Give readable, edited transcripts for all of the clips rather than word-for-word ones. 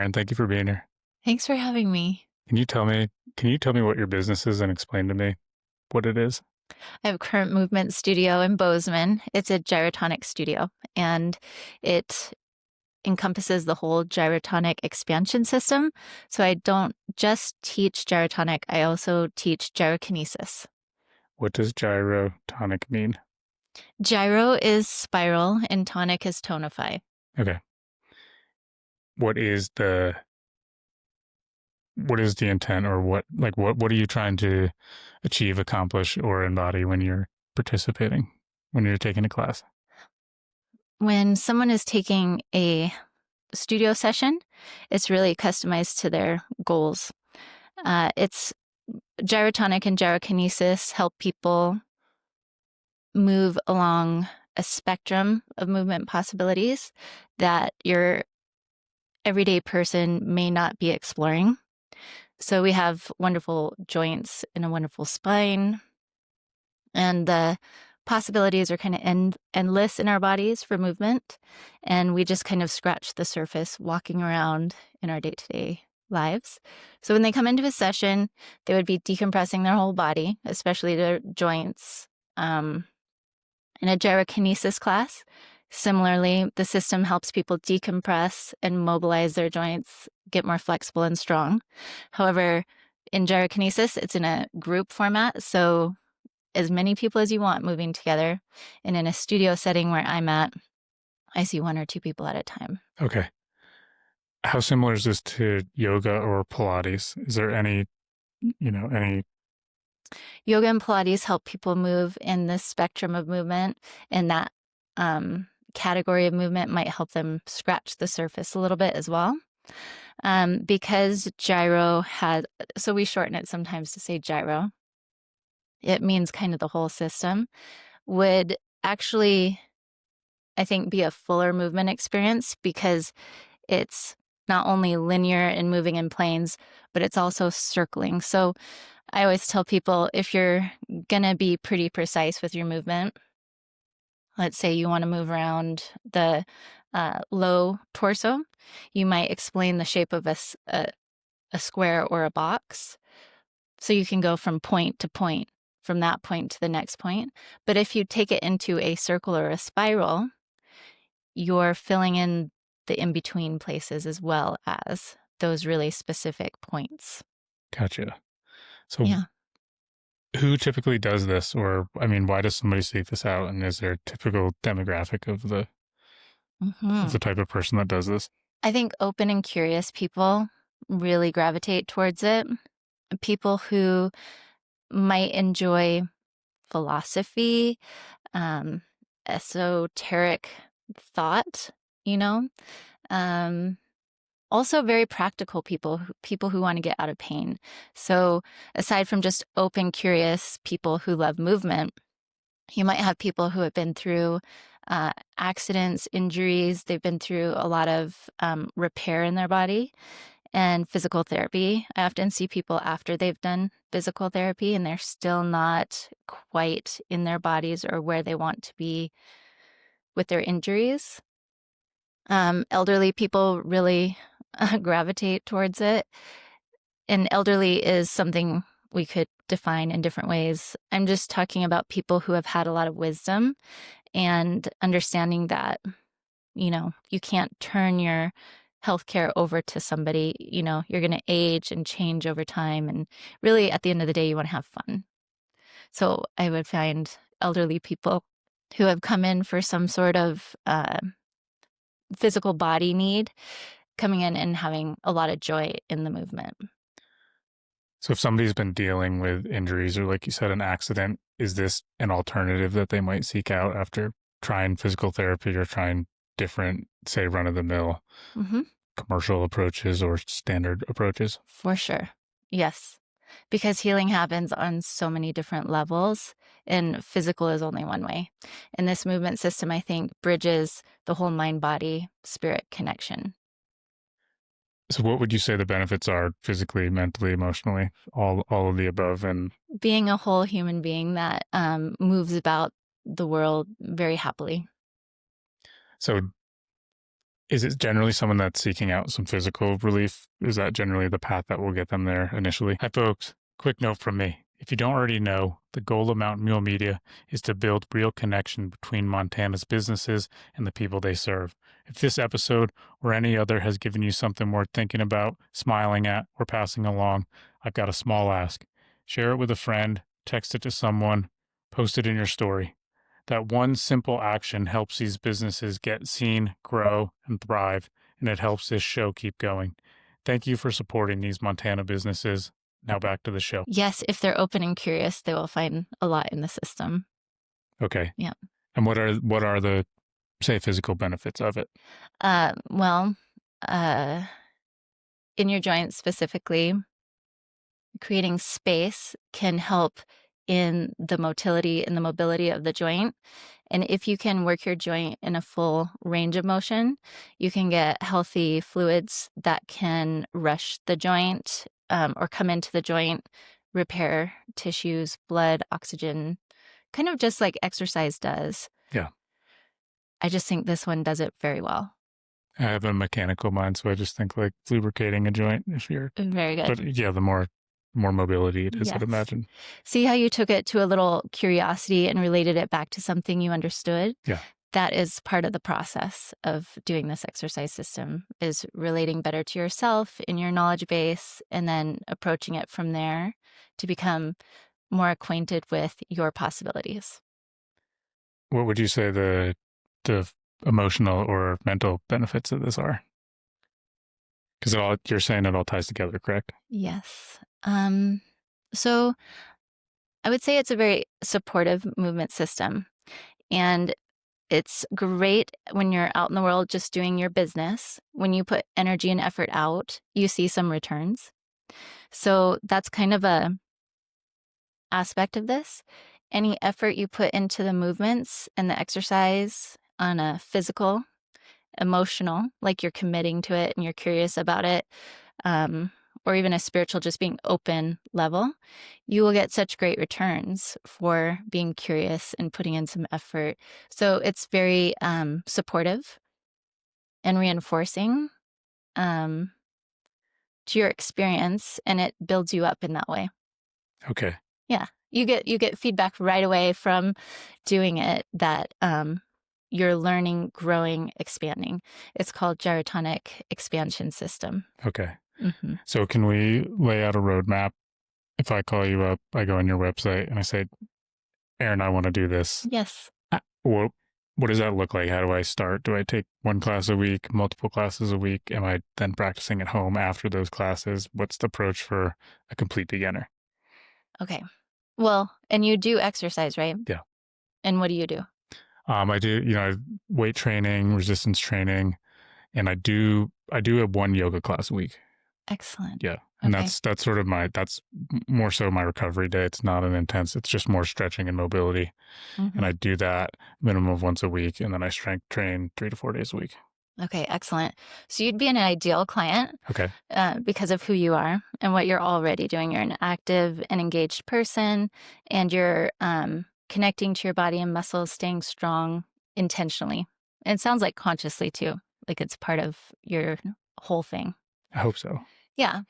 And thank you for being here. Thanks for having me. Can you tell me what your business is and explain to me what it is? I have a current movement studio in Bozeman. It's a gyrotonic studio, and it encompasses the whole gyrotonic expansion system. So I don't just teach gyrotonic, I also teach gyrokinesis. What does gyrotonic mean? Gyro is spiral and tonic is tonify. Okay. What is the what is the intent, or what are you trying to achieve, accomplish, or embody when you're participating, when you're taking a class? When someone is taking a studio session, it's really customized to their goals. It's gyrotonic and gyrokinesis help people move along a spectrum of movement possibilities that your everyday person may not be exploring. So we have wonderful joints and a wonderful spine, and the possibilities are kind of endless in our bodies for movement. And we just kind of scratch the surface walking around in our day-to-day lives. So when they come into a session, they would be decompressing their whole body, especially their joints. In a gyrokinesis class, similarly, the system helps people decompress and mobilize their joints, get more flexible and strong. However, in gyrokinesis, it's in a group format, so as many people as you want moving together. And in a studio setting where I'm at, I see one or two people at a time. Okay. How similar is this to yoga or Pilates? Is there any Yoga and Pilates help people move in this spectrum of movement, and that category of movement might help them scratch the surface a little bit as well. Because gyro has, so we shorten it sometimes to say gyro. It means kind of the whole system, would actually, I think, be a fuller movement experience because it's not only linear and moving in planes, but it's also circling. So I always tell people, if you're going to be pretty precise with your movement, let's say you want to move around the low torso, you might explain the shape of a square or a box. So you can go from point to point, from that point to the next point. But if you take it into a circle or a spiral, you're filling in the in-between places as well as those really specific points. Gotcha. So Yeah. who typically does this, or I mean, why does somebody seek this out? And is there a typical demographic of the Mm-hmm. type of person that does this? I think open and curious people really gravitate towards it. People who might enjoy philosophy, um, esoteric thought, you know. Um, Also very practical people who want to get out of pain. So aside from just open, curious people who love movement, you might have people who have been through accidents, injuries. They've been through a lot of repair in their body and physical therapy. I often see people after they've done physical therapy and they're still not quite in their bodies or where they want to be with their injuries. Elderly people really gravitate towards it. And elderly is something we could define in different ways. I'm just talking about people who have had a lot of wisdom and understanding that, you can't turn your healthcare over to somebody. You're going to age and change over time. And really, at the end of the day, you want to have fun. So I would find elderly people who have come in for some sort of physical body need coming in and having a lot of joy in the movement. So if somebody's been dealing with injuries or, like you said, an accident, is this an alternative that they might seek out after trying physical therapy or trying different, say, run-of-the-mill Mm-hmm. commercial approaches or standard approaches? For sure. Yes. Because healing happens on so many different levels, and physical is only one way. And this movement system, I think, bridges the whole mind body spirit connection. So what would you say the benefits are physically, mentally, emotionally, all of the above? And Being a whole human being that moves about the world very happily. so Is it generally someone that's seeking out some physical relief? Is that generally the path that will get them there initially? Hi, folks. Quick note from me. If you don't already know, the goal of Mountain Mule Media is to build real connection between Montana's businesses and the people they serve. If this episode or any other has given you something worth thinking about, smiling at, or passing along, I've got a small ask. Share it with a friend, text it to someone, post it in your story. That one simple action helps these businesses get seen, grow, and thrive, and it helps this show keep going. Thank you for supporting these Montana businesses. Now back to the show. Yes, if they're open and curious, they will find a lot in the system. Okay. Yeah. And what are the, say, physical benefits of it? Well, in your joints specifically, creating space can help in the motility and the mobility of the joint. And if you can work your joint in a full range of motion, you can get healthy fluids that can rush the joint or come into the joint, repair tissues, blood, oxygen, kind of just like exercise does. Yeah. I just think this one does it very well. I have a mechanical mind, so I just think like lubricating a joint if you're. Very good. But yeah, the more mobility it is, Yes. I'd imagine. See how you took it to a little curiosity and related it back to something you understood? Yeah. That is part of the process of doing this exercise system, is relating better to yourself in your knowledge base and then approaching it from there to become more acquainted with your possibilities. What would you say the emotional or mental benefits of this are? Because you're saying it all ties together, correct? Yes. So I would say it's a very supportive movement system. And it's great when you're out in the world just doing your business. When you put energy and effort out, you see some returns. So that's kind of a aspect of this. Any effort you put into the movements and the exercise on a physical, emotional, like you're committing to it and you're curious about it, or even a spiritual, just being open level, you will get such great returns for being curious and putting in some effort. So it's very supportive and reinforcing to your experience, and it builds you up in that way. Okay. Yeah, you get feedback right away from doing it that you're learning, growing, expanding. It's called Gyrotonic expansion system. Okay. Mm-hmm. So can we lay out a roadmap? If I call you up, I go on your website and I say, Erin, I want to do this. Yes. What does that look like? How do I start? Do I take one class a week, multiple classes a week? Am I then practicing at home after those classes? What's the approach for a complete beginner? Okay. Well, and you do exercise, right? Yeah. And what do you do? I do, weight training, resistance training, and I do have one yoga class a week. Excellent. Yeah. And Okay. that's sort of that's more so my recovery day. It's not an intense, it's just more stretching and mobility. Mm-hmm. And I do that minimum of once a week. And then I strength train 3 to 4 days a week. Okay, excellent. So you'd be an ideal client. Okay. Because of who you are and what you're already doing. You're an active and engaged person, and you're connecting to your body and muscles, staying strong intentionally. And it sounds like consciously too, like it's part of your whole thing. I hope so. Yeah.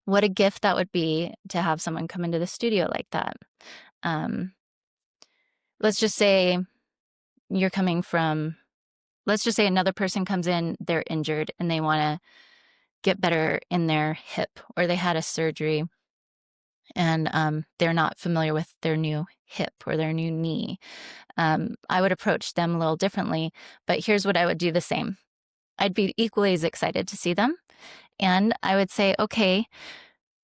What a gift that would be to have someone come into the studio like that. Let's just say you're coming from, let's just say another person comes in, they're injured and they want to get better in their hip, or they had a surgery and they're not familiar with their new hip or their new knee. I would approach them a little differently, but here's what I would do the same. I'd be equally as excited to see them. And I would say, okay,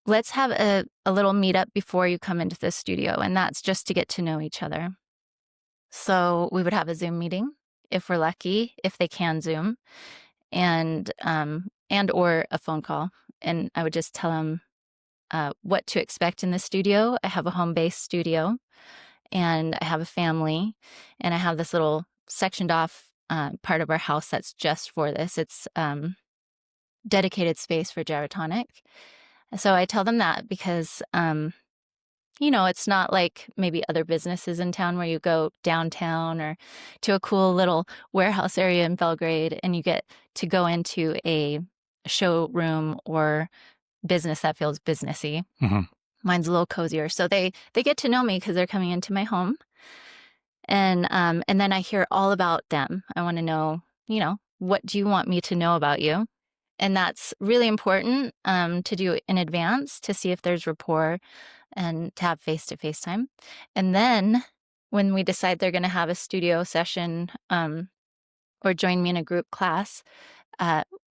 let's have a little meetup before you come into the studio. And that's just to get to know each other. So we would have a Zoom meeting if we're lucky, if they can Zoom, and or a phone call. And I would just tell them what to expect in the studio. I have a home-based studio, and I have a family, and I have this little sectioned off part of our house that's just for this. It's dedicated space for gyrotonic. So I tell them that because, it's not like maybe other businesses in town where you go downtown or to a cool little warehouse area in Belgrade and you get to go into a showroom or business that feels businessy. Mm-hmm. Mine's a little cozier. So they get to know me because they're coming into my home. And then I hear all about them. I want to know, what do you want me to know about you? And that's really important to do in advance to see if there's rapport and to have face-to-face time. And then when we decide they're going to have a studio session or join me in a group class,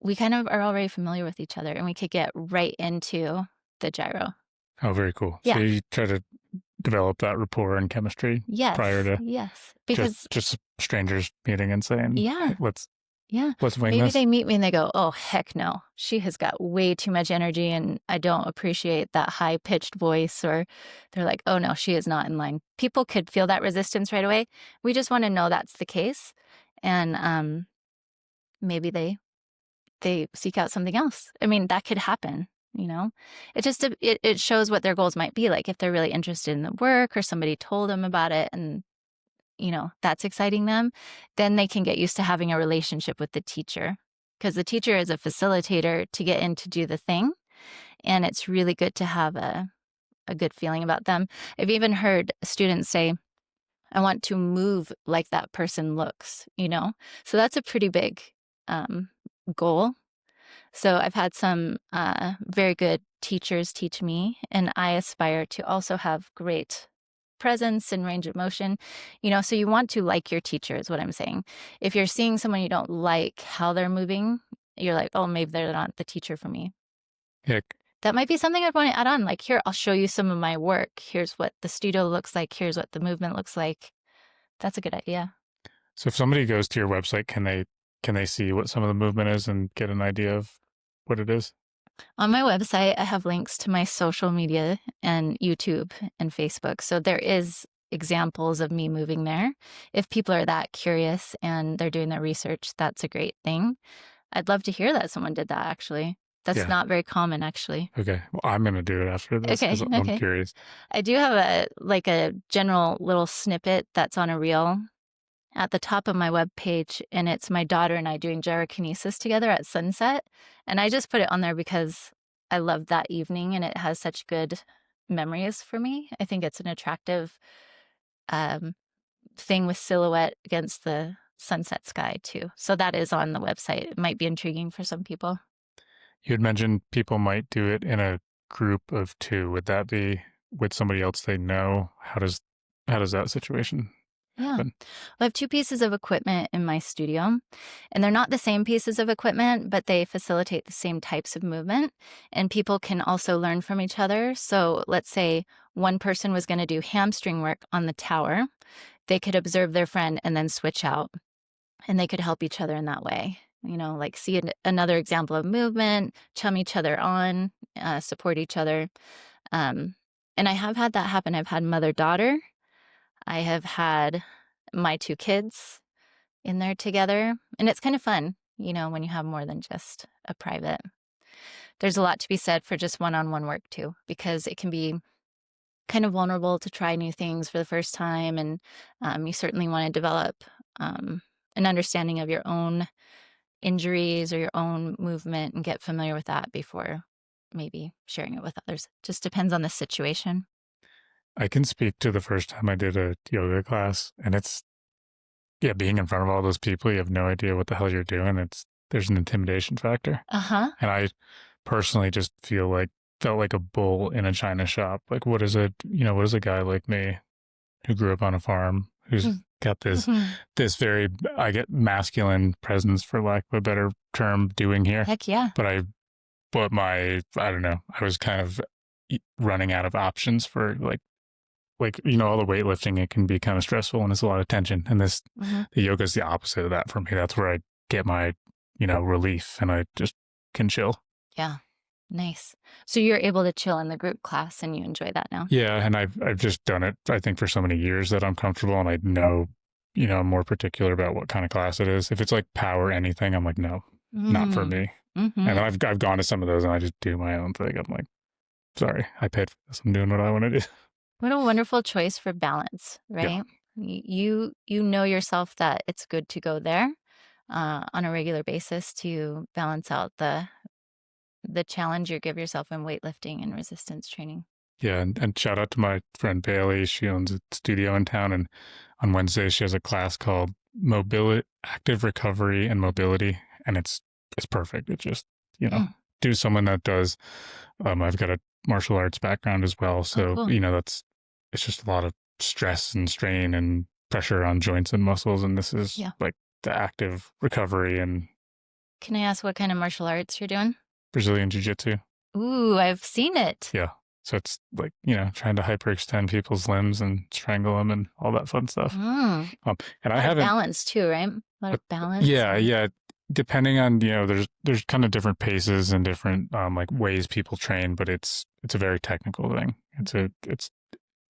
we kind of are already familiar with each other and we could get right into the gyro. Oh, very cool. Yeah. So you try to develop that rapport and chemistry prior to because just strangers meeting and saying, yeah, hey, let's wing maybe this. they meet me and they go, oh, heck no, she has got way too much energy and I don't appreciate that high-pitched voice. Or they're like, oh no, she is not in line. People could feel that resistance right away. We just want to know that's the case. And maybe they seek out something else. I mean, that could happen. It just it shows what their goals might be. Like if they're really interested in the work or somebody told them about it and that's exciting them, then they can get used to having a relationship with the teacher, because the teacher is a facilitator to get in to do the thing. And it's really good to have a good feeling about them. I've even heard students say, I want to move like that person looks, So that's a pretty big goal. So I've had some very good teachers teach me, and I aspire to also have great presence and range of motion. So you want to like your teacher is what I'm saying. If you're seeing someone you don't like how they're moving, you're like, oh, maybe they're not the teacher for me. Heck. That might be something I'd want to add on. Like, here, I'll show you some of my work. Here's what the studio looks like. Here's what the movement looks like. That's a good idea. So if somebody goes to your website, can they see what some of the movement is and get an idea of what it is? On my website, I have links to my social media and YouTube and Facebook. So there is examples of me moving there. If people are that curious and they're doing their research, that's a great thing. I'd love to hear that someone did that, actually. That's not very common, actually. Okay. Well, I'm going to do it after this because I'm curious. I do have a general little snippet that's on a reel at the top of my webpage, and it's my daughter and I doing gyrokinesis together at sunset. And I just put it on there because I loved that evening and it has such good memories for me. I think it's an attractive thing with silhouette against the sunset sky too. So that is on the website. It might be intriguing for some people. You had mentioned people might do it in a group of 2. Would that be with somebody else they know? How does that situation happen? Well, I have 2 pieces of equipment in my studio, and they're not the same pieces of equipment, but they facilitate the same types of movement, and people can also learn from each other. So let's say one person was going to do hamstring work on the tower. They could observe their friend and then switch out, and they could help each other in that way. Like see another example of movement, chum each other on, support each other. And I have had that happen. I've had mother-daughter. I have had my 2 kids in there together. And it's kind of fun, when you have more than just a private. There's a lot to be said for just one-on-one work too, because it can be kind of vulnerable to try new things for the first time. And you certainly want to develop an understanding of your own injuries or your own movement and get familiar with that before maybe sharing it with others. Just depends on the situation. I can speak to the first time I did a yoga class, and it's, being in front of all those people, you have no idea what the hell you're doing. There's an intimidation factor. Uh-huh. And I personally just felt like a bull in a china shop. Like, what is a guy like me who grew up on a farm, who's got this very, I get masculine presence, for lack of a better term, doing here. Heck yeah. But I don't know, I was kind of running out of options for like, all the weightlifting, it can be kind of stressful and it's a lot of tension. And the yoga is the opposite of that for me. That's where I get my, relief, and I just can chill. Yeah. Nice. So you're able to chill in the group class and you enjoy that now? Yeah. And I've just done it, I think, for so many years that I'm comfortable, and I know, I'm more particular about what kind of class it is. If it's like power anything, I'm like, no, not for me. And I've gone to some of those and I just do my own thing. I'm like, sorry, I paid for this. I'm doing what I want to do. What a wonderful choice for balance, right? Yeah. You know yourself that it's good to go there, on a regular basis to balance out the challenge you give yourself in weightlifting and resistance training. Yeah, and shout out to my friend Bailey. She owns a studio in town, and on Wednesday she has a class called Mobility, Active Recovery and Mobility, and it's perfect. It just Mm. do someone that does. I've got a martial arts background as well, Oh, so cool. it's just a lot of stress and strain and pressure on joints and muscles, and this is Yeah. like the active recovery and Can I ask what kind of martial arts you're doing? Brazilian jiu-jitsu. Ooh, I've seen it. Yeah. So it's like, trying to hyperextend people's limbs and strangle them and all that fun stuff. Mm. And A I lot of haven't, balance too, right? A lot of balance. yeah, yeah. Depending on, there's kind of different paces and different like ways people train, but it's a very technical thing. It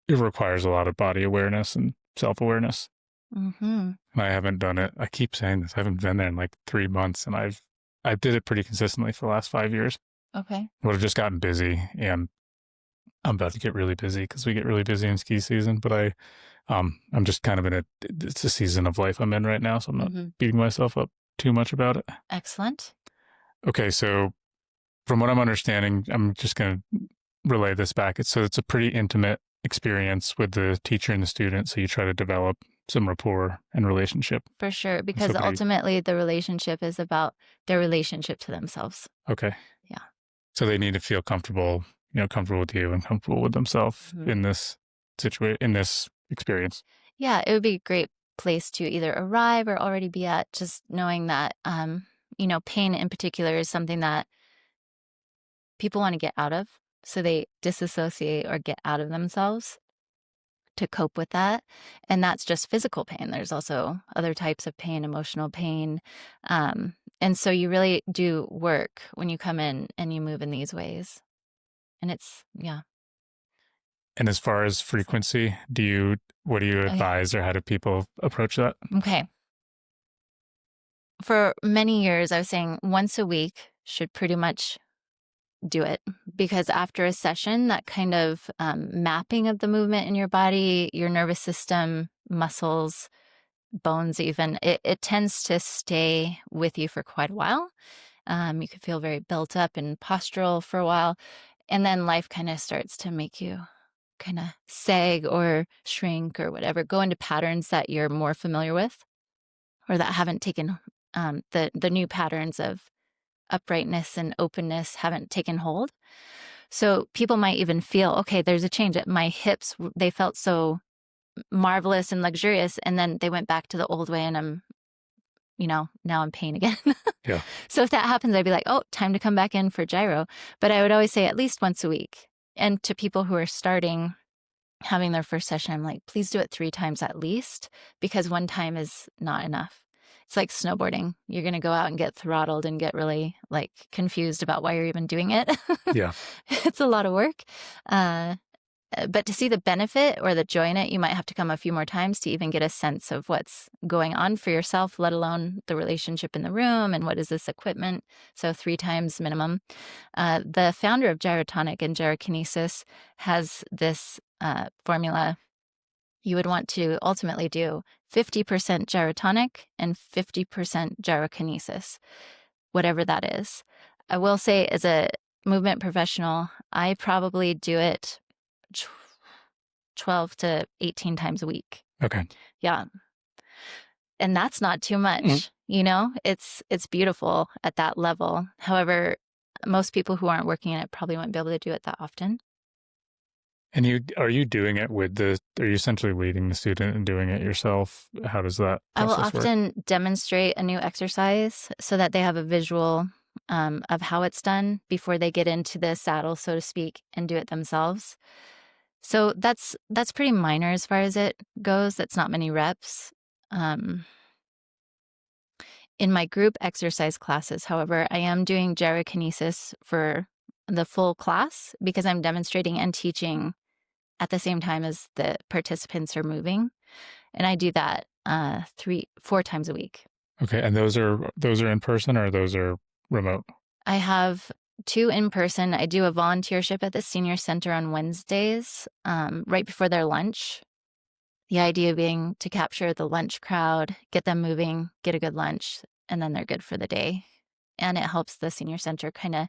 requires a lot of body awareness and self-awareness. Mm-hmm. And I haven't done it. I keep saying this. I haven't been there in like 3 months, and I did it pretty consistently for the last 5 years. Okay. But I've just gotten busy, and I'm about to get really busy because we get really busy in ski season. But I'm just kind of it's a season of life I'm in right now, so I'm not Mm-hmm. beating myself up too much about it. Excellent. Okay, so from what I'm understanding, I'm just going to relay this back. It's a pretty intimate experience with the teacher and the student, so you try to develop some rapport and relationship. For sure, because ultimately the relationship is about their relationship to themselves. Okay. Yeah. So they need to feel comfortable, comfortable with you and comfortable with themselves in this in this experience. Yeah, it would be a great place to either arrive or already be at, just knowing that, pain in particular is something that people want to get out of. So they disassociate or get out of themselves to cope with that. And that's just physical pain. There's also other types of pain, emotional pain. And so you really do work when you come in and you move in these ways. And yeah. And as far as frequency, what do you advise, or how do people approach that? Okay. For many years, I was saying once a week should pretty much do it, because after a session, that kind of mapping of the movement in your body, your nervous system, muscles, bones even, it tends to stay with you for quite a while. You could feel very built up and postural for a while, and then life kind of starts to make you kind of sag or shrink or whatever, go into patterns that you're more familiar with or that haven't taken the new patterns of uprightness and openness haven't taken hold. So people might even feel, okay, there's a change. My hips, they felt so marvelous and luxurious, and then they went back to the old way, and I'm, now I'm in pain again. Yeah. So if that happens, I'd be like, oh, time to come back in for gyro. But I would always say at least once a week. And to people who are starting, having their first session, I'm like, please do it 3 times at least, because 1 time is not enough. It's like snowboarding. You're going to go out and get throttled and get really like confused about why you're even doing it. Yeah. It's a lot of work. But to see the benefit or the joy in it, you might have to come a few more times to even get a sense of what's going on for yourself, let alone the relationship in the room and what is this equipment. So 3 times minimum. The founder of Gyrotonic and Gyrokinesis has this formula. You would want to ultimately do 50% gyrotonic and 50% gyrokinesis, whatever that is. I will say, as a movement professional, I probably do it 12 to 18 times a week. Okay. Yeah. And that's not too much, it's beautiful at that level. However, most people who aren't working in it probably won't be able to do it that often. And are you doing it are you essentially leading the student and doing it yourself? How does that I will process work? often demonstrate a new exercise so that they have a visual of how it's done before they get into the saddle, so to speak, and do it themselves. So that's pretty minor as far as it goes. That's not many reps. In my group exercise classes, however, I am doing gyrokinesis for the full class because I'm demonstrating and teaching at the same time as the participants are moving. And I do that 4 times a week. Okay. And those are in person, or those are remote? I have 2 in person. I do a volunteership at the senior center on Wednesdays, right before their lunch. The idea being to capture the lunch crowd, get them moving, get a good lunch, and then they're good for the day. And it helps the senior center kind of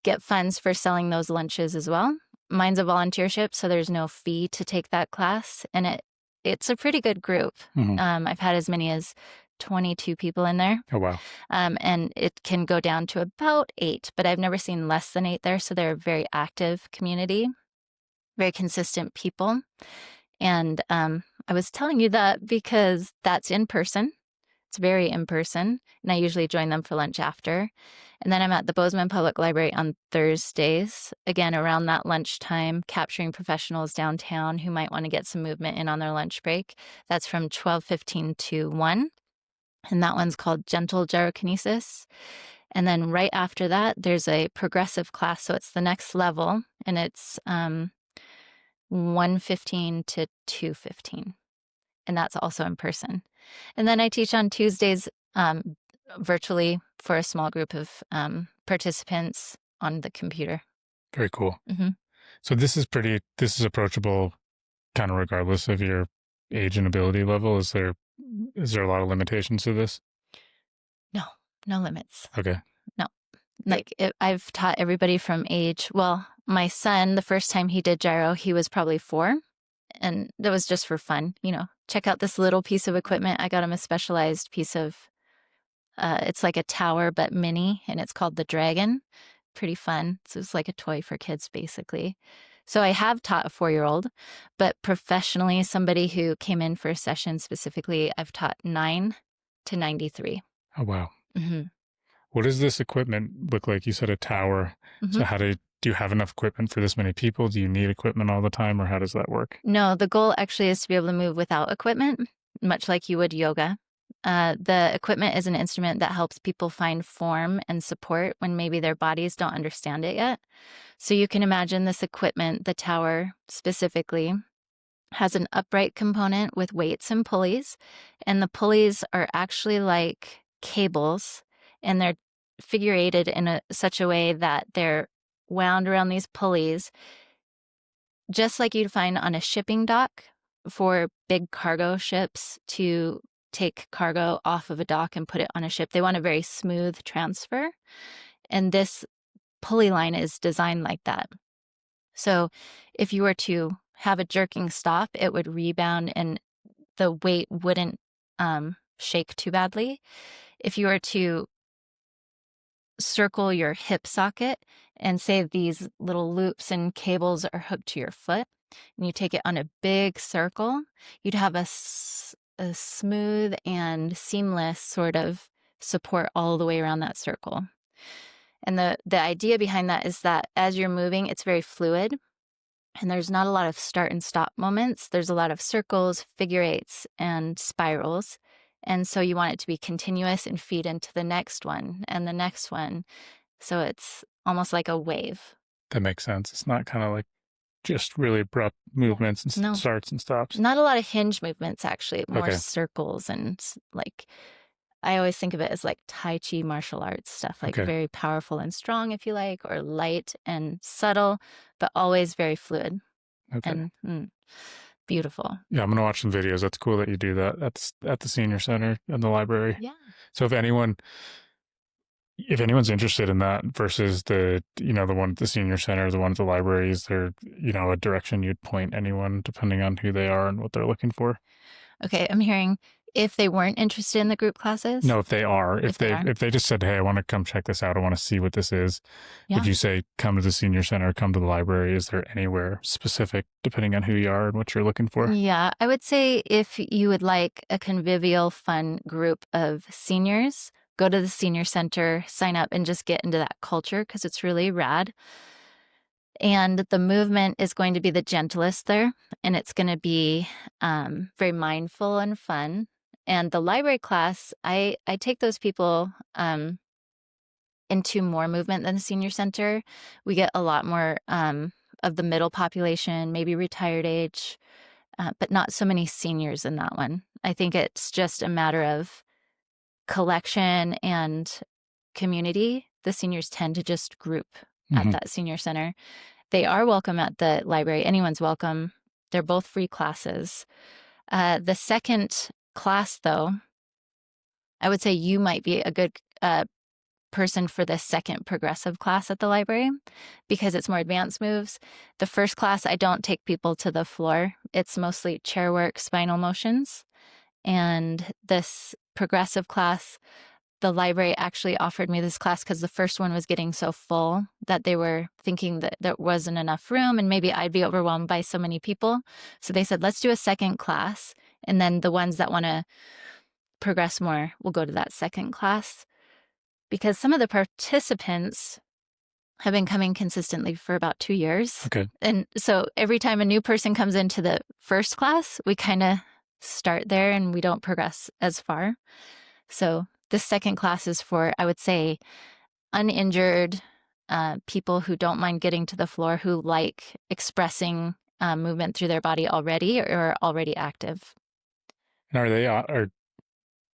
get funds for selling those lunches as well. Mine's a volunteership, so there's no fee to take that class, and it's a pretty good group. I've had as many as 22 people in there. Oh, wow. And it can go down to about 8, but I've never seen less than 8 there. So they're a very active community, very consistent people. And I was telling you that because that's in person. It's very in person. And I usually join them for lunch after. And then I'm at the Bozeman Public Library on Thursdays, again, around that lunchtime, capturing professionals downtown who might want to get some movement in on their lunch break. That's from 12:15 to 1. And that one's called Gentle Gyrokinesis. And then right after that, there's a progressive class. So it's the next level, and it's 1:15 to 2:15. And that's also in person. And then I teach on Tuesdays virtually for a small group of participants on the computer. Very cool. Mm-hmm. So this is approachable kind of regardless of your age and ability level. Is there a lot of limitations to this? No limits. Okay. No. Like I've taught everybody from age, well, my son, the first time he did gyro, he was probably 4. And that was just for fun, check out this little piece of equipment. I got him a specialized piece of, it's like a tower, but mini, and it's called the Dragon. Pretty fun. So it's like a toy for kids, basically. So I have taught a 4-year-old, but professionally, somebody who came in for a session specifically, I've taught 9 to 93. Oh, wow. Mm-hmm. What does this equipment look like? You said a tower. Mm-hmm. So do you have enough equipment for this many people? Do you need equipment all the time, or how does that work? No, the goal actually is to be able to move without equipment, much like you would yoga. The equipment is an instrument that helps people find form and support when maybe their bodies don't understand it yet. So you can imagine this equipment, the tower specifically, has an upright component with weights and pulleys. And the pulleys are actually like cables, and they're figurated in such a way that they're wound around these pulleys, just like you'd find on a shipping dock for big cargo ships to take cargo off of a dock and put it on a ship. They want a very smooth transfer. And this pulley line is designed like that. So if you were to have a jerking stop, it would rebound and the weight wouldn't shake too badly. If you were to circle your hip socket and say these little loops and cables are hooked to your foot, and you take it on a big circle, you'd have a smooth and seamless sort of support all the way around that circle. And the idea behind that is that as you're moving, it's very fluid, and there's not a lot of start and stop moments. There's a lot of circles, figure eights, and spirals. And so you want it to be continuous and feed into the next one and the next one. So it's almost like a wave. That makes sense. It's not kind of like just really abrupt movements and No. starts and stops. Not a lot of hinge movements, actually, more Okay. circles. And like, I always think of it as like Tai Chi martial arts stuff, like Okay. very powerful and strong, if you like, or light and subtle, but always very fluid. Okay. And beautiful. Yeah, I'm going to watch some videos. That's cool that you do that. That's at the senior center in the library. Yeah. So if anyone's interested in that versus the one at the senior center, the one at the library, is there, a direction you'd point anyone depending on who they are and what they're looking for? Okay, I'm hearing if they weren't interested in the group classes. No, if they are. If they just said, hey, I want to come check this out, I want to see what this is, would you say come to the senior center, come to the library? Is there anywhere specific depending on who you are and what you're looking for? Yeah, I would say if you would like a convivial, fun group of seniors, go to the senior center, sign up, and just get into that culture because it's really rad. And the movement is going to be the gentlest there, and it's going to be very mindful and fun. And the library class, I take those people into more movement than the senior center. We get a lot more of the middle population, maybe retired age, but not so many seniors in that one. I think it's just a matter of collection and community. The seniors tend to just group at that senior center. They are welcome at the library. Anyone's welcome. They're both free classes. The second class, though, I would say you might be a good person for the second progressive class at the library because it's more advanced moves. The first class, I don't take people to the floor. It's mostly chair work, spinal motions. And this progressive class, the library actually offered me this class because the first one was getting so full that they were thinking that there wasn't enough room and maybe I'd be overwhelmed by so many people. So they said, let's do a second class. And then the ones that want to progress more will go to that second class. Because some of the participants have been coming consistently for about 2 years. Okay. And so every time a new person comes into the first class, we kind of start there and we don't progress as far. So this second class is for, I would say, uninjured people who don't mind getting to the floor, who like expressing movement through their body already or are already active. And are they, or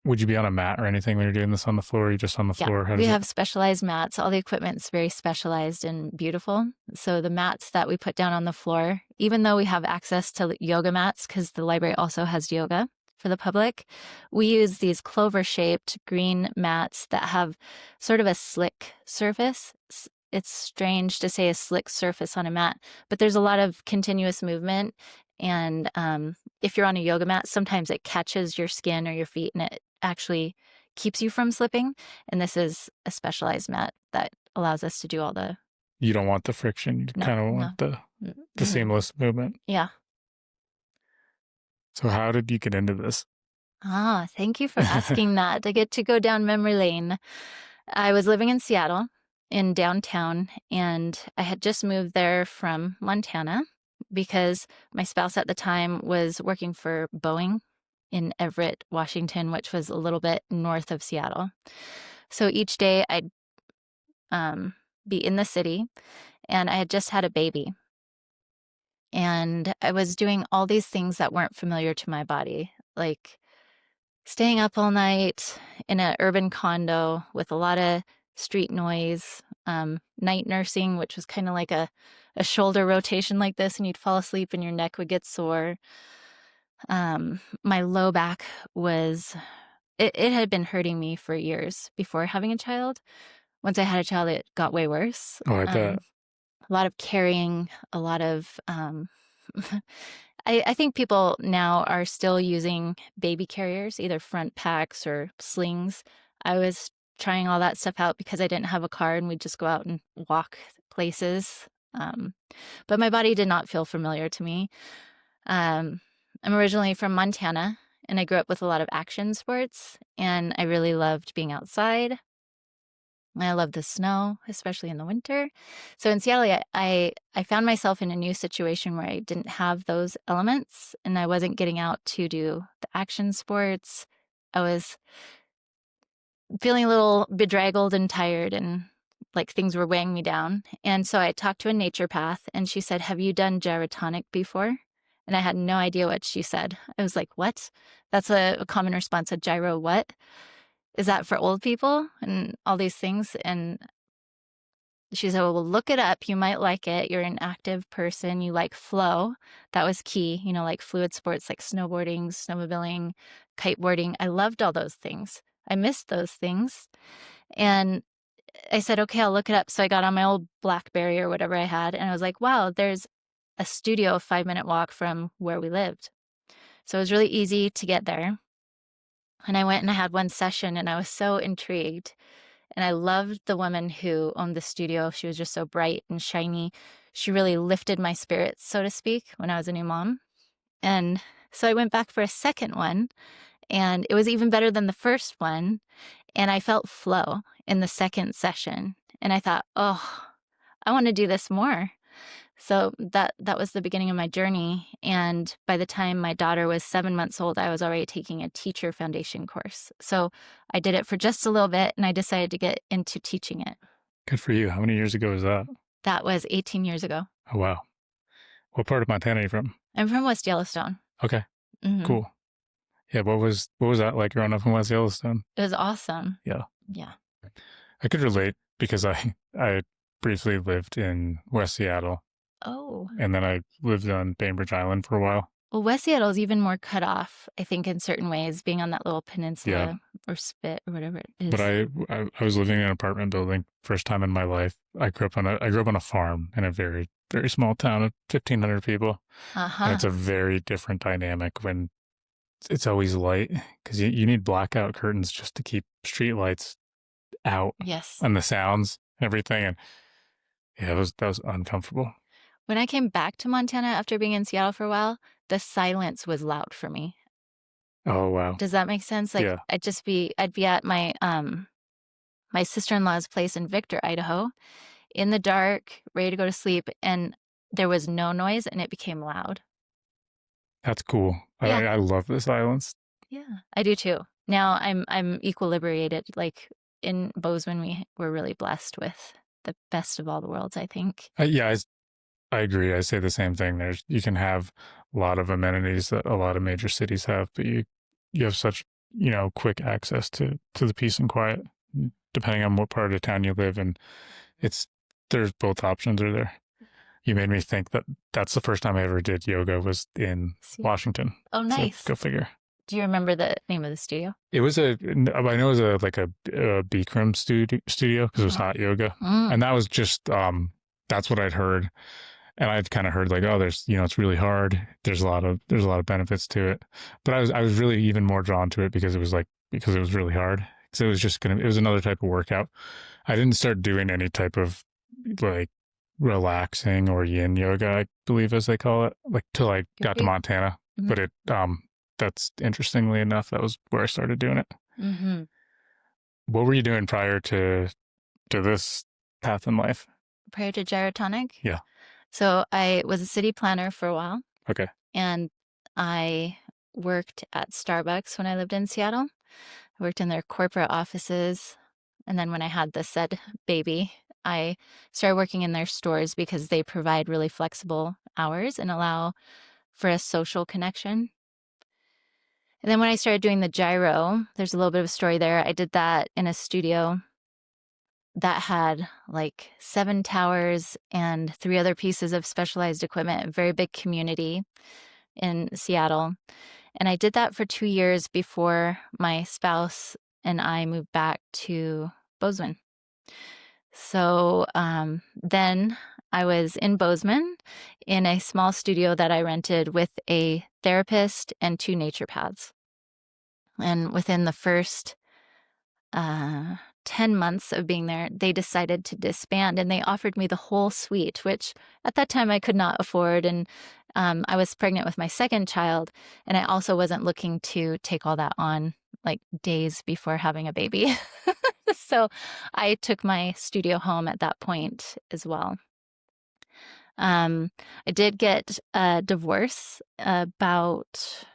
would you be on a mat or anything when you're doing this on the floor? Or are you just on the floor? Yeah, we have specialized mats. All the equipment's very specialized and beautiful. So the mats that we put down on the floor, even though we have access to yoga mats, because the library also has yoga for the public, we use these clover-shaped green mats that have sort of a slick surface. It's strange to say a slick surface on a mat, but there's a lot of continuous movement. And if you're on a yoga mat, sometimes it catches your skin or your feet and it actually keeps you from slipping. And this is a specialized mat that allows us to do all the... You don't want the friction. You kind of want the seamless movement. Yeah. So how did you get into this? Thank you for asking that. I get to go down memory lane. I was living in Seattle, in downtown, and I had just moved there from Montana because my spouse at the time was working for Boeing in Everett, Washington, which was a little bit north of Seattle. So each day I'd be in the city, and I had just had a baby. And I was doing all these things that weren't familiar to my body, like staying up all night in an urban condo with a lot of street noise, night nursing, which was kind of like a shoulder rotation like this, and you'd fall asleep and your neck would get sore. My low back was, it had been hurting me for years before having a child. Once I had a child, it got way worse. Oh, I bet. A lot of carrying, a lot of, I think people now are still using baby carriers, either front packs or slings. I was trying all that stuff out because I didn't have a car and we'd just go out and walk places. But my body did not feel familiar to me. I'm originally from Montana and I grew up with a lot of action sports and I really loved being outside. I love the snow, especially in the winter. So in Seattle, I found myself in a new situation where I didn't have those elements and I wasn't getting out to do the action sports. I was feeling a little bedraggled and tired and like things were weighing me down. And so I talked to a naturopath and she said, "Have you done gyrotonic before?" And I had no idea what she said. I was like, "What?" That's a common response, a gyro what? Is that for old people and all these things? And she said, well, look it up. You might like it. You're an active person. You like flow. That was key, like fluid sports like snowboarding, snowmobiling, kiteboarding. I loved all those things. I missed those things. And I said, okay, I'll look it up. So I got on my old BlackBerry or whatever I had. And I was like, wow, there's a studio, a 5-minute walk from where we lived. So it was really easy to get there. And I went and I had one session and I was so intrigued. And I loved the woman who owned the studio. She was just so bright and shiny. She really lifted my spirits, so to speak, when I was a new mom. And so I went back for a second one and it was even better than the first one. And I felt flow in the second session. And I thought, oh, I want to do this more. So that was the beginning of my journey. And by the time my daughter was 7 months old, I was already taking a teacher foundation course. So I did it for just a little bit and I decided to get into teaching it. Good for you. How many years ago was that? That was 18 years ago. Oh, wow. What part of Montana are you from? I'm from West Yellowstone. Okay, cool. Yeah, what was that like growing up in West Yellowstone? It was awesome. Yeah. Yeah. I could relate because I briefly lived in West Seattle. Oh. And then I lived on Bainbridge Island for a while. Well, West Seattle is even more cut off, I think, in certain ways, being on that little Yeah. peninsula or spit or whatever it But is. I was living in an apartment building first time in my life. I grew up on a farm in a very very small town of 1,500 people, and Uh-huh. it's a very different dynamic when it's always light because you need blackout curtains just to keep street lights out Yes. and the sounds and everything. And yeah, that was uncomfortable. When I came back to Montana after being in Seattle for a while, the silence was loud for me. Oh wow, Does that make sense? Like yeah, I'd be at my sister-in-law's place in Victor, Idaho, in the dark, ready to go to sleep, and there was no noise and it became loud. that's cool. Yeah. I love the silence. Yeah. I do too. Now I'm equilibrated. Like in Bozeman, we're really blessed with the best of all the worlds, I think. Yeah, I agree. I say the same thing. You can have a lot of amenities that a lot of major cities have, but you have such quick access to the peace and quiet, depending on what part of town you live. And it's there's both options are there. You made me think that that's the first time I ever did yoga was in See? Washington. Oh, So nice. go figure. Do you remember the name of the studio? It was I know it was a Bikram studio because it was Oh. hot yoga, Mm. and that was just that's what I'd heard, and I'd kind of heard like, oh, there's it's really hard. There's a lot of benefits to it, but I was really even more drawn to it because because it was really hard. So it was another type of workout. I didn't start doing any type of like relaxing or yin yoga, I believe as they call it, like till I got to Montana. Mm-hmm. But that's interestingly enough, that was where I started doing it. Mm-hmm. What were you doing prior to this path in life? Prior to Gyrotonic? Yeah. So I was a city planner for a while, Okay. and I worked at Starbucks when I lived in Seattle. I worked in their corporate offices. And then when I had the said baby, I started working in their stores because they provide really flexible hours and allow for a social connection. And then when I started doing the gyro, there's a little bit of a story there. I did that in a studio that had like 7 towers and 3 other pieces of specialized equipment, a very big community in Seattle. And I did that for 2 years before my spouse and I moved back to Bozeman. So then I was in Bozeman in a small studio that I rented with a therapist and 2 nature paths. And within the first 10 months of being there, they decided to disband and they offered me the whole suite, which at that time I could not afford. And I was pregnant with my second child, and I also wasn't looking to take all that on like days before having a baby. So I took my studio home at that point as well. I did get a divorce about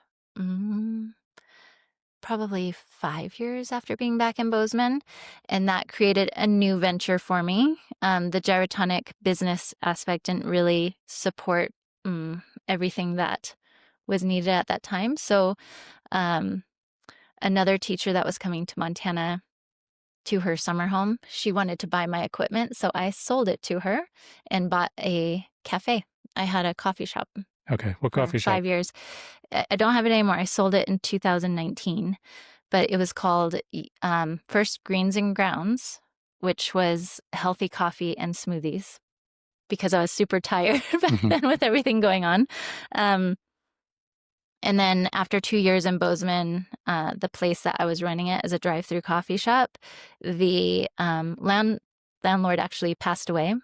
probably 5 years after being back in Bozeman, and that created a new venture for me. The gyrotonic business aspect didn't really support everything that was needed at that time. So another teacher that was coming to Montana to her summer home, she wanted to buy my equipment, so I sold it to her and bought a cafe. I had a coffee shop. Okay. What coffee shop? 5 years. I don't have it anymore. I sold it in 2019, but it was called First Greens and Grounds, which was healthy coffee and smoothies because I was super tired back then with everything going on. And then after 2 years in Bozeman, the place that I was running it as a drive-through coffee shop, the landlord actually passed away.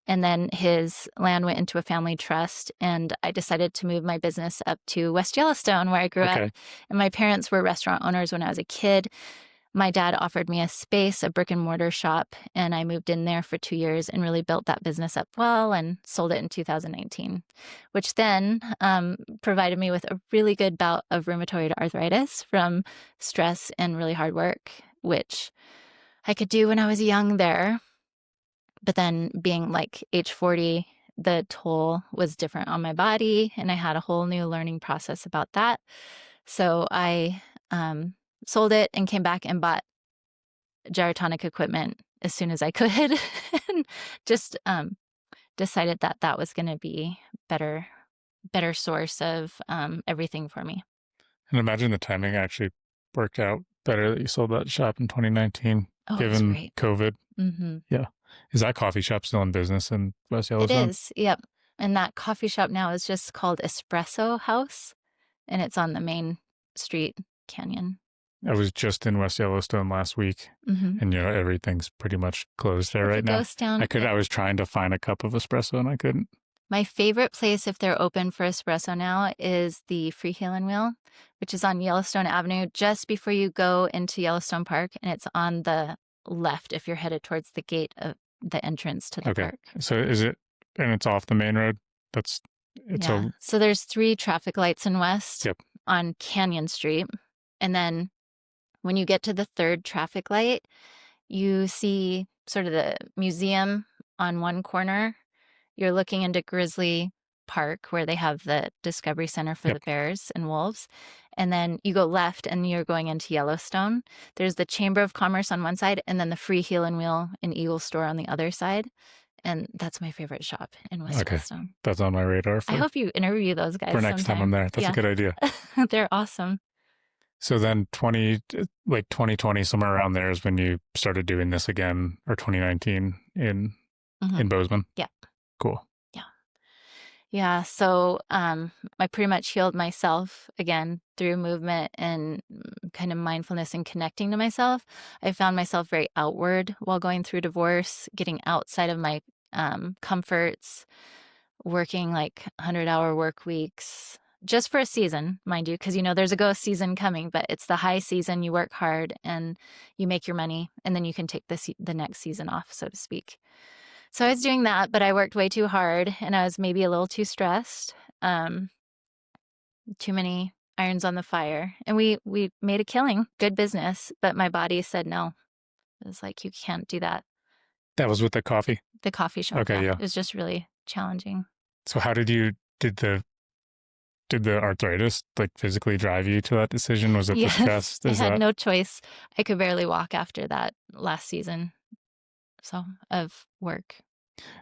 And then his land went into a family trust, and I decided to move my business up to West Yellowstone, where I grew up. And my parents were restaurant owners when I was a kid. My dad offered me a space, a brick and mortar shop, and I moved in there for 2 years and really built that business up well and sold it in 2019, which then provided me with a really good bout of rheumatoid arthritis from stress and really hard work, which I could do when I was young there. But then being like age 40, the toll was different on my body, and I had a whole new learning process about that. So I sold it and came back and bought gyrotonic equipment as soon as I could and just decided that that was going to be better better source of everything for me. And imagine the timing actually worked out better that you sold that shop in 2019, Oh, it was given great. COVID. Mm-hmm. Yeah. Is that coffee shop still in business in West It Yellowstone? is. Yep. And that coffee shop now is just called Espresso House, and it's on the main street, Canyon. I was just in West Yellowstone last week, Mm-hmm. and everything's pretty much closed there It's a right now. ghost town. Yep. I was trying to find a cup of espresso and I couldn't. My favorite place, if they're open for espresso now, is the Freewheelin' Wheel, which is on Yellowstone Avenue just before you go into Yellowstone Park, and it's on the left if you're headed towards the gate of the entrance to the Okay. park. So is it, and it's off the main road? It's Yeah. So there's 3 traffic lights in West Yep. on Canyon Street. And then when you get to the 3rd traffic light, you see sort of the museum on one corner. You're looking into Grizzly Park where they have the Discovery Center for Yep. the bears and wolves. And then you go left and you're going into Yellowstone. There's the Chamber of Commerce on one side and then the Freewheelin' Wheel and Eagle Store on the other side. And that's my favorite shop in West Okay. Yellowstone. That's on my radar I hope you interview those guys for next time I'm there. That's a good idea. They're awesome. So then 2020, somewhere around there is when you started doing this again, or 2019 in Bozeman. Yeah. Cool. Yeah. Yeah. So I pretty much healed myself again through movement and kind of mindfulness and connecting to myself. I found myself very outward while going through divorce, getting outside of my comforts, working like 100-hour work weeks, just for a season, mind you, because there's a ghost season coming, but it's the high season. You work hard and you make your money, and then you can take the next season off, so to speak. So I was doing that, but I worked way too hard, and I was maybe a little too stressed. Too many irons on the fire, and we made a killing, good business, but my body said no. It was like, you can't do that. That was with the coffee? The coffee shop. Okay, yeah. It was just really challenging. So how did the arthritis like physically drive you to that decision? Was it the stress? I had no choice. I could barely walk after that last season of work.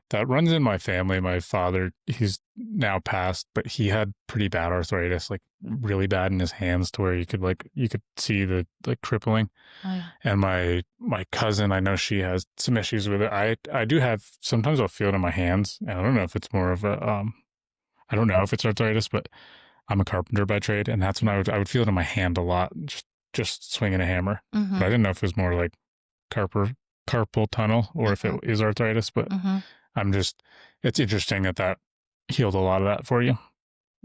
That runs in my family. My father, he's now passed, but he had pretty bad arthritis, like really bad in his hands to where you could see the like crippling. Oh, yeah. And my cousin, I know she has some issues with it. I do have, sometimes I'll feel it in my hands. And I don't know if it's more of a I don't know if it's arthritis, but I'm a carpenter by trade, and that's when I would feel it in my hand a lot, just swinging a hammer. Mm-hmm. But I didn't know if it was more like carpal tunnel or if it is arthritis. But it's interesting that healed a lot of that for you.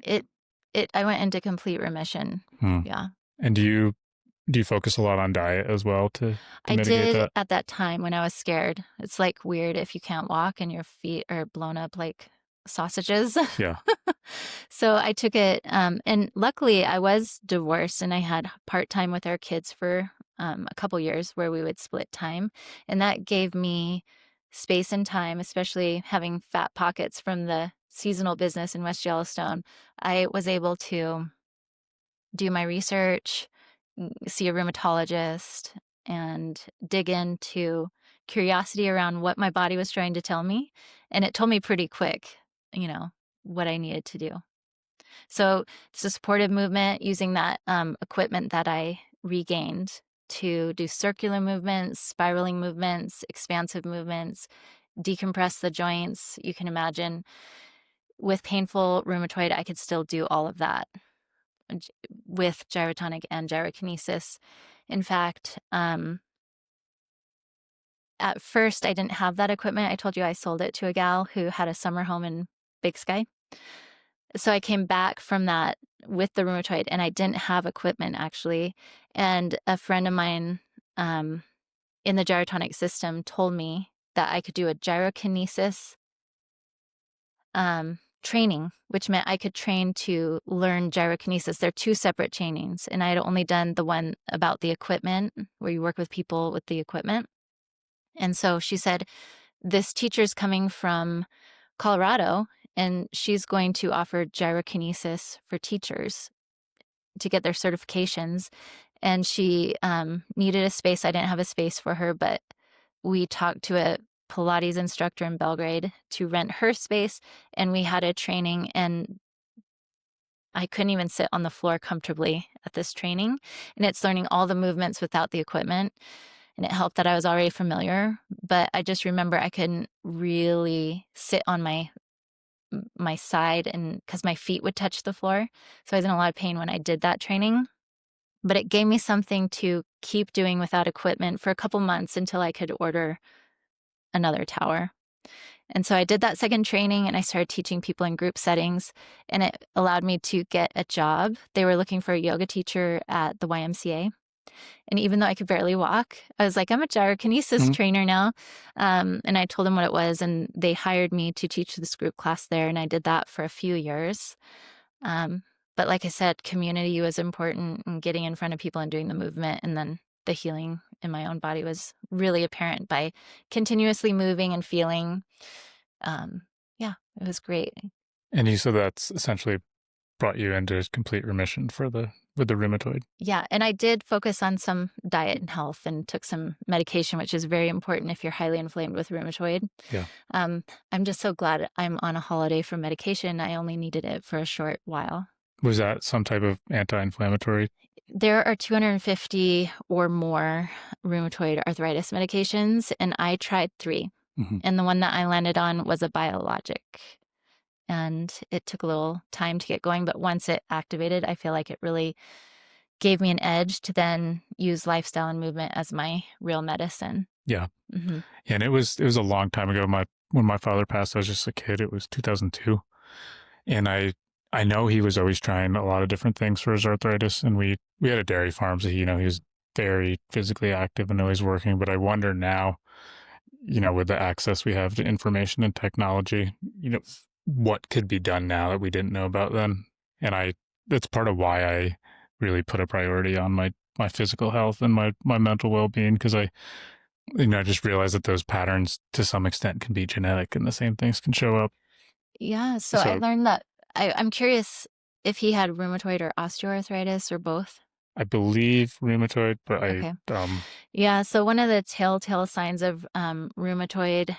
I went into complete remission. Yeah. And do you focus a lot on diet as well to mitigate that? At that time when I was scared. It's like weird if you can't walk and your feet are blown up like sausages. Yeah. So I took it, and luckily I was divorced and I had part-time with our kids for a couple years where we would split time, and that gave me space and time, especially having fat pockets from the seasonal business in West Yellowstone. I was able to do my research, see a rheumatologist, and dig into curiosity around what my body was trying to tell me. And it told me pretty quick, what I needed to do. So it's a supportive movement using that equipment that I regained to do circular movements, spiraling movements, expansive movements, decompress the joints. You can imagine with painful rheumatoid, I could still do all of that with gyrotonic and gyrokinesis. In fact, at first I didn't have that equipment. I told you I sold it to a gal who had a summer home in Big Sky. So I came back from that with the rheumatoid, and I didn't have equipment actually. And a friend of mine in the gyrotonic system told me that I could do a gyrokinesis training, which meant I could train to learn gyrokinesis. They're 2 separate trainings, and I had only done the one about the equipment where you work with people with the equipment. And so she said, this teacher's coming from Colorado, and she's going to offer gyrokinesis for teachers to get their certifications. And she needed a space. I didn't have a space for her, but we talked to a Pilates instructor in Belgrade to rent her space, and we had a training, and I couldn't even sit on the floor comfortably at this training. And it's learning all the movements without the equipment. And it helped that I was already familiar. But I just remember I couldn't really sit on my side, and because my feet would touch the floor. So I was in a lot of pain when I did that training. But it gave me something to keep doing without equipment for a couple months until I could order another tower. And so I did that second training, and I started teaching people in group settings, and it allowed me to get a job. They were looking for a yoga teacher at the YMCA. And even though I could barely walk, I was like, I'm a gyrokinesis trainer now. And I told them what it was, and they hired me to teach this group class there. And I did that for a few years. But like I said, community was important, and getting in front of people and doing the movement, and then the healing in my own body was really apparent by continuously moving and feeling. Yeah, it was great. And you said that's essentially brought you into complete remission with the rheumatoid. Yeah, and I did focus on some diet and health and took some medication, which is very important if you're highly inflamed with rheumatoid. Yeah. I'm just so glad I'm on a holiday from medication. I only needed it for a short while. Was that some type of anti-inflammatory? There are 250 or more rheumatoid arthritis medications, and I tried 3. And the one that I landed on was a biologic. And it took a little time to get going, but once it activated, I feel like it really gave me an edge to then use lifestyle and movement as my real medicine. Yeah. Yeah, and it was a long time ago. When my father passed, I was just a kid. It was 2002. And I know he was always trying a lot of different things for his arthritis, and we had a dairy farm, so he was very physically active and always working. But I wonder now, with the access we have to information and technology, what could be done now that we didn't know about then. And that's part of why I really put a priority on my physical health and my mental well-being, because I just realized that those patterns to some extent can be genetic, and the same things can show up. Yeah, so I learned that. I'm curious if he had rheumatoid or osteoarthritis or both. I believe rheumatoid, but Okay. Yeah, so one of the telltale signs of rheumatoid,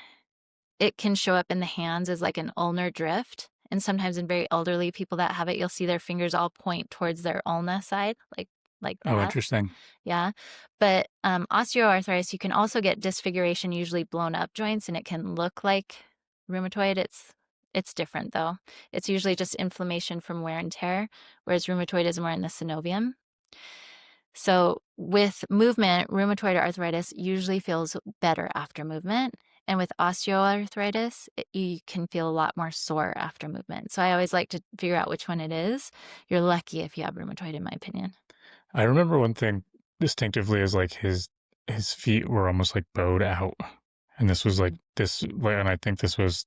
it can show up in the hands as like an ulnar drift. And sometimes in very elderly people that have it, you'll see their fingers all point towards their ulna side, like that. Oh, interesting. Yeah. But osteoarthritis, you can also get disfiguration, usually blown up joints, and it can look like rheumatoid. It's different though. It's usually just inflammation from wear and tear, whereas rheumatoid is more in the synovium. So with movement, rheumatoid arthritis usually feels better after movement. And with osteoarthritis, you can feel a lot more sore after movement. So I always like to figure out which one it is. You're lucky if you have rheumatoid, in my opinion. I remember one thing distinctively is like his feet were almost like bowed out. And this was and I think this was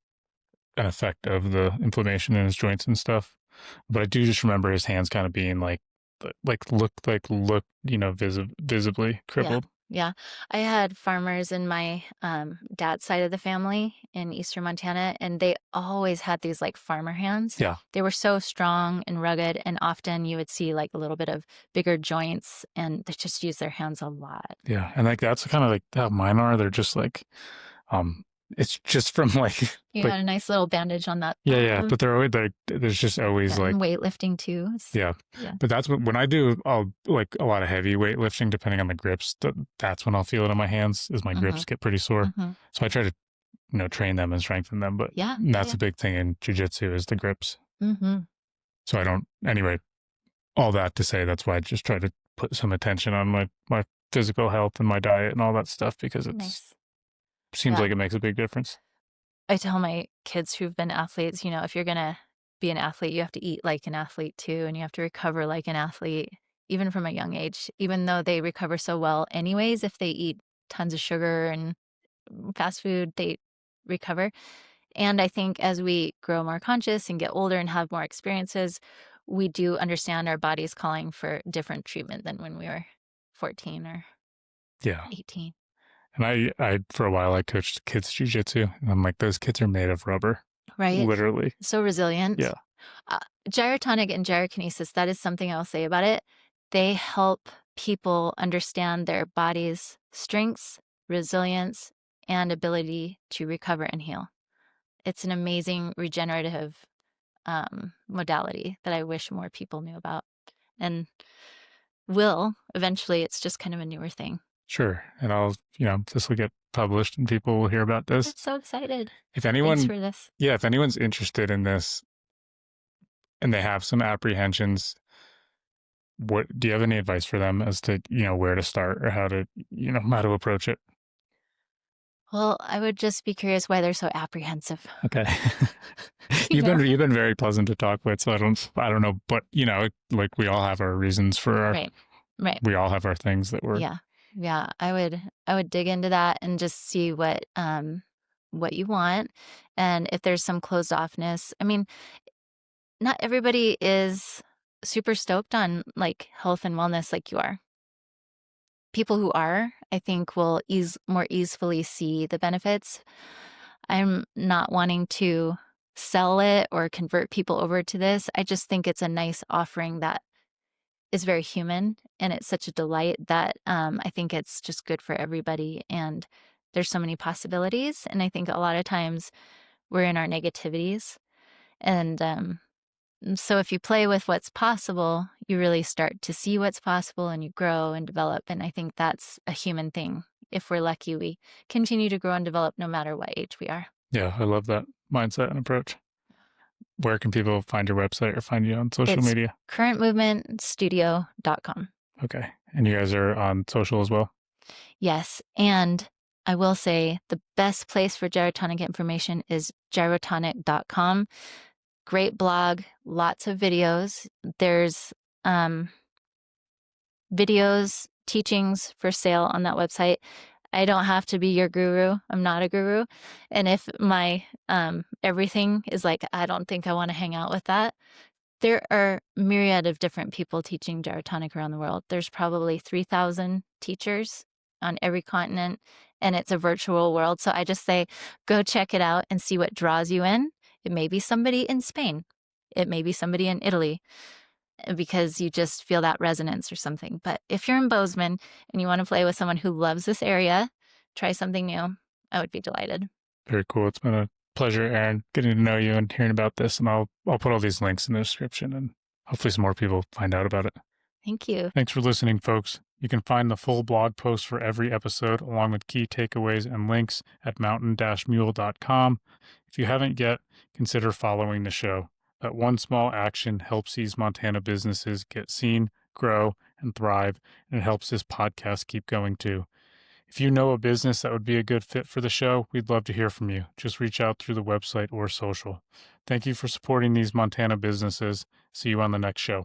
an effect of the inflammation in his joints and stuff. But I do just remember his hands kind of being visibly crippled. Yeah. I had farmers in my dad's side of the family in eastern Montana, and they always had these like farmer hands. Yeah. They were so strong and rugged, and often you would see like a little bit of bigger joints, and they just use their hands a lot. Yeah. And like that's kind of like how mine are. They're just like it's just from like you got a nice little bandage on that. Yeah, but they're always there's just always like weightlifting too. Yeah. But that's when I do a lot of heavy weightlifting, depending on the grips, that's when I'll feel it in my hands, is my grips get pretty sore. So I try to train them and strengthen them, but that's a big thing in jiu-jitsu is the grips. So I don't, anyway, all that to say, that's why I just try to put some attention on my physical health and my diet and all that stuff, because seems like it makes a big difference. I tell my kids who've been athletes, if you're going to be an athlete, you have to eat like an athlete too, and you have to recover like an athlete, even from a young age, even though they recover so well anyways. If they eat tons of sugar and fast food, they recover. And I think as we grow more conscious and get older and have more experiences, we do understand our body's calling for different treatment than when we were 14 or 18. And I for a while I coached kids jiu-jitsu, and I'm like, those kids are made of rubber. Right. Literally. So resilient. Yeah. Gyrotonic and gyrokinesis, that is something I'll say about it. They help people understand their body's strengths, resilience, and ability to recover and heal. It's an amazing regenerative modality that I wish more people knew about, and will eventually. It's just kind of a newer thing. Sure. And this will get published and people will hear about I'm this. so excited. If Thanks anyone, for this. yeah, if anyone's interested in this and they have some apprehensions, what do you have any advice for them as to, where to start or how to approach it? Well, I would just be curious why they're so apprehensive. Okay. You know? You've been very pleasant to talk with, so I don't know, but like we all have our reasons for Right. we all have our things that we're Yeah. Yeah. I would dig into that and just see what you want. And if there's some closed offness. I mean, not everybody is super stoked on like health and wellness like you are. People who are, I think, will more easily see the benefits. I'm not wanting to sell it or convert people over to this. I just think it's a nice offering that is very human, and it's such a delight that I think it's just good for everybody. And there's so many possibilities. And I think a lot of times we're in our negativities. And so if you play with what's possible, you really start to see what's possible and you grow and develop. And I think that's a human thing. If we're lucky, we continue to grow and develop no matter what age we are. Yeah, I love that mindset and approach. Where can people find your website or find you on social media? currentmovementstudio.com. Okay. And you guys are on social as well? Yes. And I will say the best place for gyrotonic information is gyrotonic.com. Great blog, lots of videos. There's videos, teachings for sale on that website. I don't have to be your guru. I'm not a guru. And if my everything is like, I don't think I want to hang out with that, there are myriad of different people teaching gyrotonic around the world. There's probably 3,000 teachers on every continent, and it's a virtual world. So I just say, go check it out and see what draws you in. It may be somebody in Spain. It may be somebody in Italy, because you just feel that resonance or something. But if you're in Bozeman and you want to play with someone who loves this area, try something new, I would be delighted. Very cool. It's been a pleasure, Erin, getting to know you and hearing about this. And I'll put all these links in the description and hopefully some more people find out about it. Thank you. Thanks for listening, folks. You can find the full blog post for every episode along with key takeaways and links at mountain-mule.com. If you haven't yet, consider following the show. That one small action helps these Montana businesses get seen, grow, and thrive, and it helps this podcast keep going too. If you know a business that would be a good fit for the show, we'd love to hear from you. Just reach out through the website or social. Thank you for supporting these Montana businesses. See you on the next show.